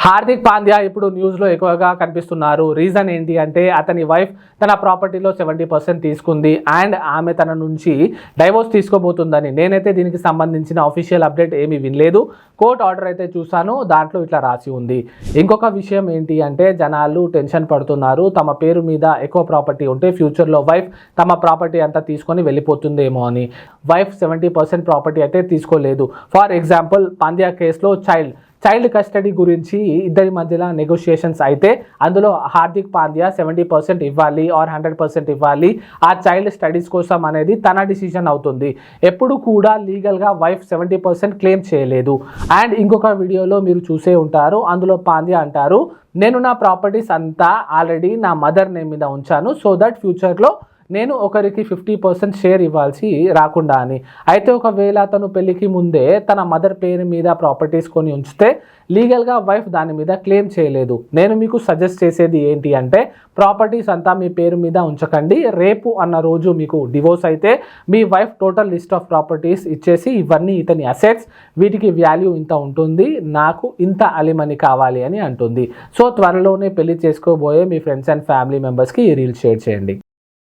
హార్దిక్ పాండ్యా ఇప్పుడు న్యూస్లో ఎక్కువగా కనిపిస్తున్నారు. రీజన్ ఏంటి అంటే అతని వైఫ్ తన ప్రాపర్టీలో 70% తీసుకుంది అండ్ ఆమె తన నుంచి డైవోర్స్ తీసుకోబోతుందని. నేనైతే దీనికి సంబంధించిన అఫీషియల్ అప్డేట్ ఏమీ వినలేదు. కోర్ట్ ఆర్డర్ అయితే చూశాను, దాంట్లో ఇట్లా రాసి ఉంది. ఇంకొక విషయం ఏంటి అంటే జనాలు టెన్షన్ పడుతున్నారు, తమ పేరు మీద ఎక్కువ ప్రాపర్టీ ఉంటే ఫ్యూచర్లో వైఫ్ తమ ప్రాపర్టీ అంతా తీసుకొని వెళ్ళిపోతుందేమో అని. వైఫ్ 70% ప్రాపర్టీ అయితే తీసుకోలేదు. ఫర్ ఎగ్జాంపుల్ పాండ్యా కేసులో చైల్డ్ కస్టడీ గురించి ఇద్దరి మధ్యలో నెగోషియేషన్స్ అయితే అందులో హార్దిక్ పాండ్యా 70% ఇవ్వాలి ఆర్ 100% ఇవ్వాలి ఆ చైల్డ్ స్టడీస్ కోసం అనేది తన డిసిజన్ అవుతుంది. ఎప్పుడు కూడా లీగల్గా వైఫ్ 70% క్లెయిమ్ చేయలేదు. అండ్ ఇంకొక వీడియోలో మీరు చూసే ఉంటారు, అందులో పాండ్యా అంటారు, నేను నా ప్రాపర్టీస్ అంతా ఆల్రెడీ నా మదర్ నేమ్ మీద ఉంచాను, సో దట్ ఫ్యూచర్లో నేను ఒకరికి 50% షేర్ ఇవ్వాల్సి రాకుండా అని. అయితే ఒకవేళ అతను పెళ్లికి ముందే తన మదర్ పేరు మీద ప్రాపర్టీస్ కొని ఉంచితే లీగల్గా వైఫ్ దాని మీద క్లెయిమ్ చేయలేదు. నేను మీకు సజెస్ట్ చేసేది ఏంటి అంటే ప్రాపర్టీస్ అంతా మీ పేరు మీద ఉంచకండి. రేపు అన్న రోజు మీకు డివోర్స్ అయితే మీ wife total list of properties ఇచ్చేసి ఇవన్నీ ఇతని అసెట్స్, వీటికి వాల్యూ ఇంత ఉంటుంది, నాకు ఇంత అలిమనీ కావాలి అని అంటుంది. సో త్వరలోనే పెళ్లి చేసుకోబోయే మీ ఫ్రెండ్స్ అండ్ ఫ్యామిలీ మెంబర్స్కి ఈ రీల్ షేర్ చేయండి.